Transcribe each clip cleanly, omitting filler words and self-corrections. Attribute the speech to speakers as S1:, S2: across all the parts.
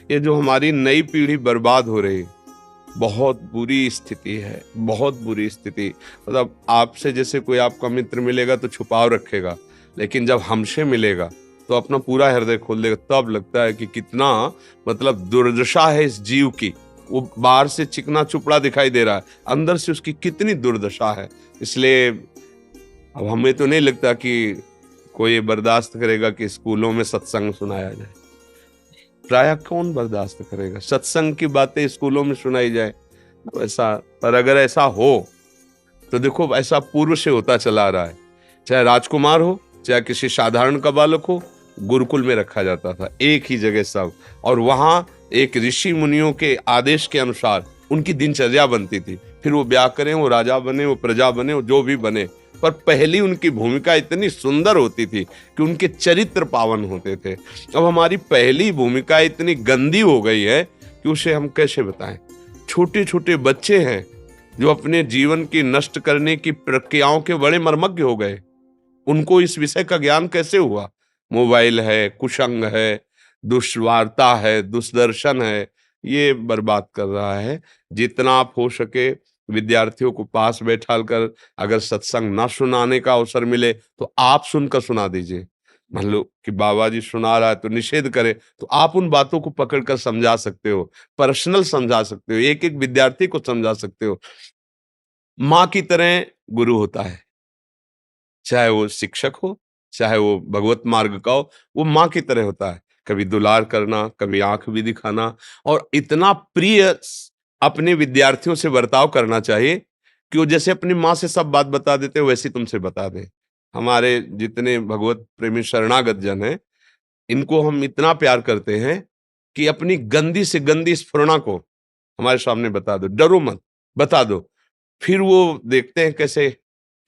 S1: ये जो हमारी नई पीढ़ी बर्बाद हो रही है, बहुत बुरी स्थिति है, बहुत बुरी स्थिति। मतलब आपसे जैसे कोई आपका मित्र मिलेगा तो छुपाव रखेगा, लेकिन जब हमसे मिलेगा तो अपना पूरा हृदय खोल देगा। तब लगता है कि कितना मतलब दुर्दशा है इस जीव की। वो बाहर से चिकना चुपड़ा दिखाई दे रहा है, अंदर से उसकी कितनी दुर्दशा है। इसलिए अब हमें तो नहीं लगता कि कोई ये बर्दाश्त करेगा कि स्कूलों में सत्संग सुनाया जाए। प्रायः कौन बर्दाश्त करेगा सत्संग की बातें स्कूलों में सुनाई जाए? तो ऐसा, पर अगर ऐसा हो तो देखो ऐसा पूर्व से होता चला आ रहा है। चाहे राजकुमार हो, चाहे किसी साधारण का बालक हो, गुरुकुल में रखा जाता था, एक ही जगह सब। और वहां एक ऋषि मुनियों के आदेश के अनुसार उनकी दिनचर्या बनती थी। फिर वो ब्याह करें, वो राजा बने, वो प्रजा बने, वो जो भी बने, पर पहली उनकी भूमिका इतनी सुंदर होती थी कि उनके चरित्र पावन होते थे। अब हमारी पहली भूमिका इतनी गंदी हो गई है कि उसे हम कैसे बताएं। छोटे छोटे बच्चे हैं जो अपने जीवन की नष्ट करने की प्रक्रियाओं के बड़े मर्मज्ञ हो गए। उनको इस विषय का ज्ञान कैसे हुआ? मोबाइल है, कुसंग है, दुष्वार्ता है, दुष्दर्शन है, ये बर्बाद कर रहा है। जितना आप हो सके विद्यार्थियों को पास बैठाल कर, अगर सत्संग ना सुनाने का अवसर मिले तो आप सुनकर सुना दीजिए। मान लो कि बाबा जी सुना रहा है तो निषेध करे, तो आप उन बातों को पकड़कर समझा सकते हो, पर्सनल समझा सकते हो, एक एक विद्यार्थी को समझा सकते हो। माँ की तरह गुरु होता है, चाहे वो शिक्षक हो, चाहे वो भगवत मार्ग का हो, वो माँ की तरह होता है। कभी दुलार करना, कभी आंख भी दिखाना, और इतना प्रिय अपने विद्यार्थियों से बर्ताव करना चाहिए कि वो जैसे अपनी माँ से सब बात बता देते हो वैसी तुमसे बता दें। हमारे जितने भगवत प्रेमी शरणागत जन हैं, इनको हम इतना प्यार करते हैं कि अपनी गंदी से गंदी स्फुरणा को हमारे सामने बता दो, डरो मत, बता दो। फिर वो देखते हैं कैसे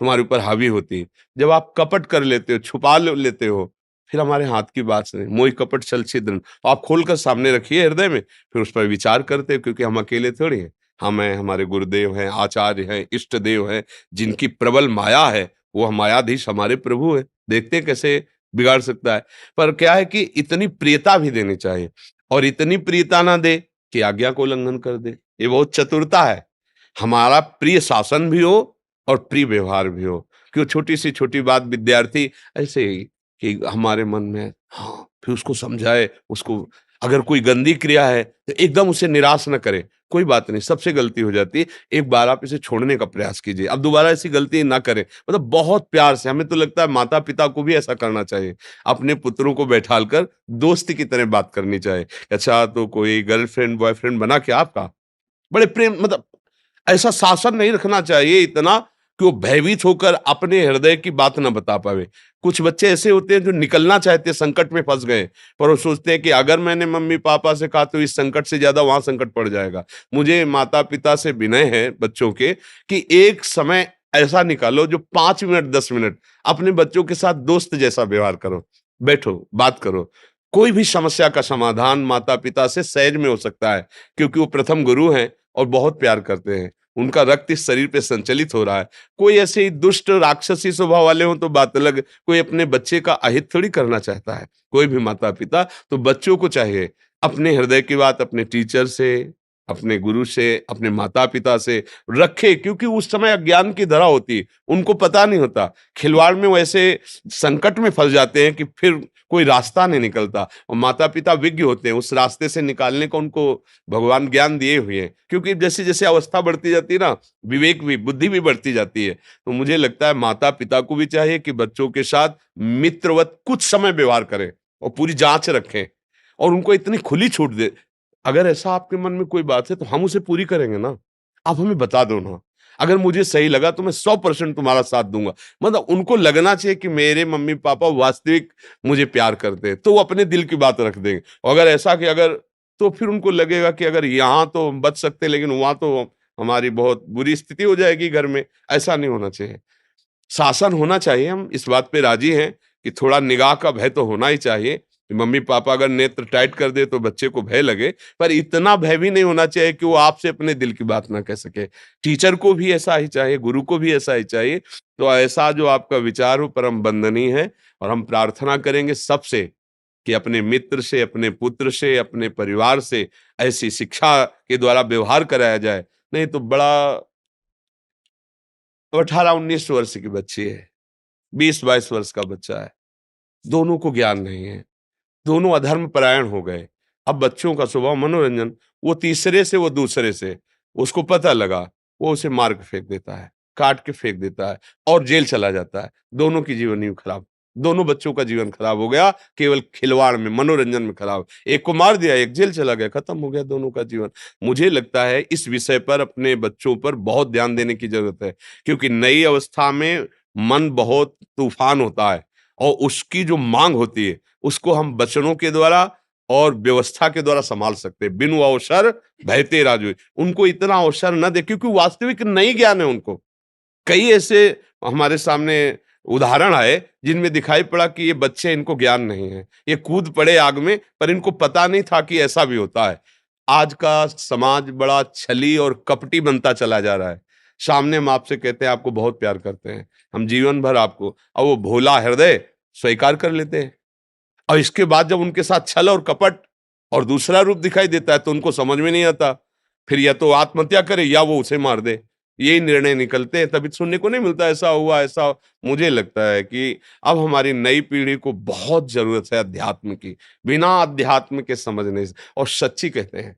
S1: तुम्हारे ऊपर हावी होती है। जब आप कपट कर लेते हो, लेते हो, फिर हमारे हाथ की बात सुने, मोहि कपट छल छिद्र, तो आप खोलकर सामने रखिए हृदय में, फिर उस पर विचार करते हो, क्योंकि हम अकेले थोड़ी हैं। हम हैं, हमारे गुरुदेव हैं, आचार्य हैं, इष्ट देव हैं, जिनकी प्रबल माया है, वो मायाधीश हमारे प्रभु है। देखते हैं कैसे बिगाड़ सकता है। पर क्या है कि इतनी प्रियता भी देनी चाहिए, और इतनी प्रियता ना दे कि आज्ञा को उल्लंघन कर दे। ये बहुत चतुरता है। हमारा प्रिय शासन भी हो और प्रिय व्यवहार भी हो। क्यों छोटी सी छोटी बात विद्यार्थी ऐसे ही कि हमारे मन में, हाँ, फिर उसको समझाए, उसको अगर कोई गंदी क्रिया है तो एकदम उसे निराश न करें। कोई बात नहीं, सबसे गलती हो जाती है, एक बार आप इसे छोड़ने का प्रयास कीजिए, अब दोबारा ऐसी गलती ना करें। मतलब बहुत प्यार से, हमें तो लगता है माता पिता को भी ऐसा करना चाहिए, अपने पुत्रों को बैठाल कर दोस्त की तरह बात करनी चाहिए। अच्छा, तो कोई गर्लफ्रेंड बॉयफ्रेंड बना क्या आपका? बड़े प्रेम, मतलब ऐसा शासन नहीं रखना चाहिए इतना कि वो भयभीत होकर अपने हृदय की बात ना बता पावे। कुछ बच्चे ऐसे होते हैं जो निकलना चाहते हैं, संकट में फंस गए, पर वो सोचते हैं कि अगर मैंने मम्मी पापा से कहा तो इस संकट से ज्यादा वहां संकट पड़ जाएगा। मुझे माता पिता से विनय है बच्चों के कि एक समय ऐसा निकालो जो 5 मिनट 10 मिनट अपने बच्चों के साथ दोस्त जैसा व्यवहार करो, बैठो बात करो। कोई भी समस्या का समाधान माता पिता से सहज में हो सकता है, क्योंकि वो प्रथम गुरु हैं और बहुत प्यार करते हैं। उनका रक्त इस शरीर पे संचलित हो रहा है। कोई ऐसे ही दुष्ट राक्षसी स्वभाव वाले हों तो बात अलग, कोई अपने बच्चे का अहित थोड़ी करना चाहता है। कोई भी माता पिता, तो बच्चों को चाहिए अपने हृदय की बात अपने टीचर से, अपने गुरु से, अपने माता पिता से रखे, क्योंकि उस समय अज्ञान की धरा होती है, उनको पता नहीं होता। खिलवाड़ में वैसे संकट में फंस जाते हैं कि फिर कोई रास्ता नहीं निकलता, और माता पिता विज्ञ होते हैं, उस रास्ते से निकालने का उनको भगवान ज्ञान दिए हुए हैं। क्योंकि जैसे जैसे अवस्था बढ़ती जाती है ना, विवेक भी, बुद्धि भी बढ़ती जाती है। तो मुझे लगता है माता पिता को भी चाहिए कि बच्चों के साथ मित्रवत कुछ समय व्यवहार करें और पूरी जांच रखें, और उनको इतनी खुली छूट दे। अगर ऐसा आपके मन में कोई बात है तो हम उसे पूरी करेंगे ना, आप हमें बता दो ना। अगर मुझे सही लगा तो मैं 100% तुम्हारा साथ दूंगा। मतलब उनको लगना चाहिए कि मेरे मम्मी पापा वास्तविक मुझे प्यार करते हैं, तो वो अपने दिल की बात रख देंगे। और अगर ऐसा कि अगर, तो फिर उनको लगेगा कि अगर यहाँ तो हम बच सकते लेकिन वहां तो हमारी बहुत बुरी स्थिति हो जाएगी घर में। ऐसा नहीं होना चाहिए, शासन होना चाहिए। हम इस बात पे राजी हैं कि थोड़ा निगाह का भय तो होना ही चाहिए। कि मम्मी पापा अगर नेत्र टाइट कर दे तो बच्चे को भय लगे, पर इतना भय भी नहीं होना चाहिए कि वो आपसे अपने दिल की बात ना कह सके। टीचर को भी ऐसा ही चाहिए, गुरु को भी ऐसा ही चाहिए। तो ऐसा जो आपका विचार हो परम वंदनीय है, और हम प्रार्थना करेंगे सबसे कि अपने मित्र से, अपने पुत्र से, अपने परिवार से ऐसी शिक्षा के द्वारा व्यवहार कराया जाए। नहीं तो बड़ा 18-19 वर्ष की बच्ची है, 20-22 वर्ष का बच्चा है, दोनों को ज्ञान नहीं है, दोनों अधर्म परायण हो गए। अब बच्चों का स्वभाव मनोरंजन, वो तीसरे से, वो दूसरे से, उसको पता लगा, वो उसे मार के फेंक देता है, काट के फेंक देता है और जेल चला जाता है। दोनों की जीवनी खराब, दोनों बच्चों का जीवन खराब हो गया, केवल खिलवाड़ में, मनोरंजन में खराब। एक को मार दिया, एक जेल चला गया, खत्म हो गया दोनों का जीवन। मुझे लगता है इस विषय पर अपने बच्चों पर बहुत ध्यान देने की जरूरत है, क्योंकि नई अवस्था में मन बहुत तूफान होता है और उसकी जो मांग होती है उसको हम वचनों के द्वारा और व्यवस्था के द्वारा संभाल सकते हैं। बिनु अवसर भयते राजू, उनको इतना अवसर न दे, क्योंकि वास्तविक नहीं ज्ञान है उनको। कई ऐसे हमारे सामने उदाहरण आए जिनमें दिखाई पड़ा कि ये बच्चे, इनको ज्ञान नहीं है, ये कूद पड़े आग में, पर इनको पता नहीं था कि ऐसा भी होता है। आज का समाज बड़ा छली और कपटी बनता चला जा रहा है। सामने हम आपसे कहते हैं आपको बहुत प्यार करते हैं, हम जीवन भर आपको, और वो भोला हृदय स्वीकार कर लेते हैं। और इसके बाद जब उनके साथ छल और कपट और दूसरा रूप दिखाई देता है तो उनको समझ में नहीं आता, फिर या तो आत्महत्या करे या वो उसे मार दे, यही निर्णय निकलते हैं। तभी सुनने को नहीं मिलता ऐसा हुआ ऐसा। मुझे लगता है कि अब हमारी नई पीढ़ी को बहुत जरूरत है अध्यात्म की, बिना अध्यात्म के समझ नहीं। और सच्ची कहते हैं,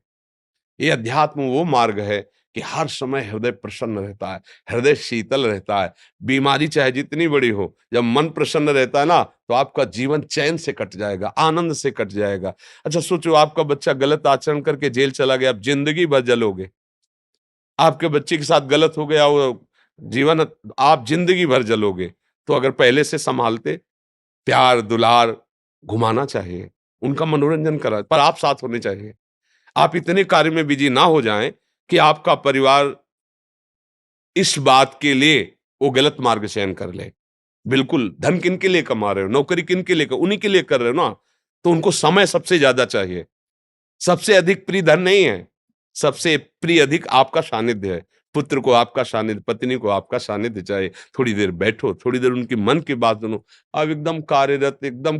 S1: ये अध्यात्म वो मार्ग है कि हर समय हृदय प्रसन्न रहता है, हृदय शीतल रहता है। बीमारी चाहे जितनी बड़ी हो, जब मन प्रसन्न रहता है ना, तो आपका जीवन चैन से कट जाएगा, आनंद से कट जाएगा। अच्छा सोचो, आपका बच्चा गलत आचरण करके जेल चला गया, आप जिंदगी भर जलोगे। आपके बच्चे के साथ गलत हो गया, वो जीवन, आप जिंदगी भर जलोगे। तो अगर पहले से संभालते, प्यार दुलार घुमाना चाहिए, उनका मनोरंजन करा, पर आप साथ होने चाहिए। आप इतने कार्य में बिजी ना हो जाएं कि आपका परिवार इस बात के लिए वो गलत मार्ग चयन कर ले। बिल्कुल, धन किन के लिए कमा रहे हो, नौकरी किन के लिए, उन्हीं के लिए कर रहे हो ना। तो उनको समय सबसे ज्यादा चाहिए। सबसे अधिक प्रिय धन नहीं है, सबसे प्रिय अधिक आपका सानिध्य है। पुत्र को आपका सानिध्य, पत्नी को आपका सानिध्य चाहिए। थोड़ी देर बैठो, थोड़ी देर उनकी मन की बात सुनो। अब एकदम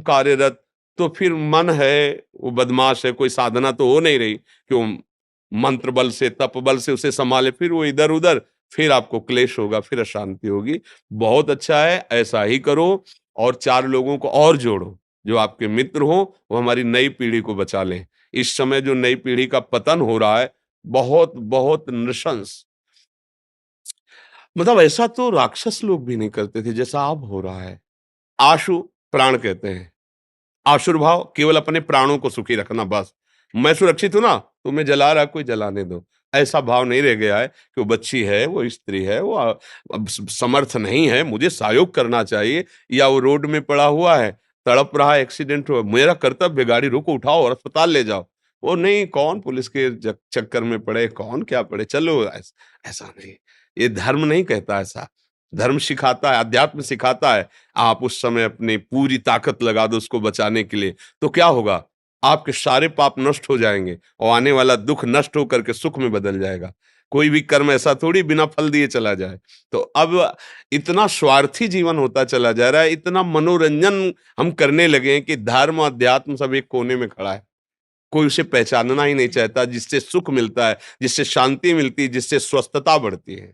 S1: कार्यरत, तो फिर मन है वो बदमाश है, कोई साधना तो हो नहीं रही कि वो मंत्र बल से, तप बल से उसे संभाले, फिर वो इधर उधर, फिर आपको क्लेश होगा, फिर अशांति होगी। बहुत अच्छा है, ऐसा ही करो और 4 लोगों को और जोड़ो, जो आपके मित्र हो, वो हमारी नई पीढ़ी को बचा लें। इस समय जो नई पीढ़ी का पतन हो रहा है, बहुत बहुत नृशंस, मतलब ऐसा तो राक्षस लोग भी नहीं करते थे जैसा अब हो रहा है। आशु प्राण कहते हैं, आशुर्भाव केवल अपने प्राणों को सुखी रखना, बस। मैं सुरक्षित हूं ना, तुम्हें जला रहा कोई जलाने दो, ऐसा भाव नहीं रह गया है कि वो बच्ची है, वो स्त्री है, वो अब समर्थ नहीं है, मुझे सहयोग करना चाहिए, या वो रोड में पड़ा हुआ है, तड़प रहा है, एक्सीडेंट हुआ, मेरा कर्तव्य गाड़ी रोको, उठाओ और अस्पताल ले जाओ। वो नहीं, कौन पुलिस के चक्कर में पड़े, कौन क्या पड़े, चलो ऐसा नहीं। ये धर्म नहीं कहता ऐसा। धर्म सिखाता है, अध्यात्म सिखाता है, आप उस समय अपनी पूरी ताकत लगा दो उसको बचाने के लिए, तो क्या होगा, आपके सारे पाप नष्ट हो जाएंगे और आने वाला दुख नष्ट होकर के सुख में बदल जाएगा। कोई भी कर्म ऐसा थोड़ी बिना फल दिए चला जाए। तो अब इतना स्वार्थी जीवन होता चला जा रहा है, इतना मनोरंजन हम करने लगे हैं कि धर्म अध्यात्म सब एक कोने में खड़ा है। कोई उसे पहचानना ही नहीं चाहता, जिससे सुख मिलता है, जिससे शांति मिलती है, जिससे स्वस्थता बढ़ती है।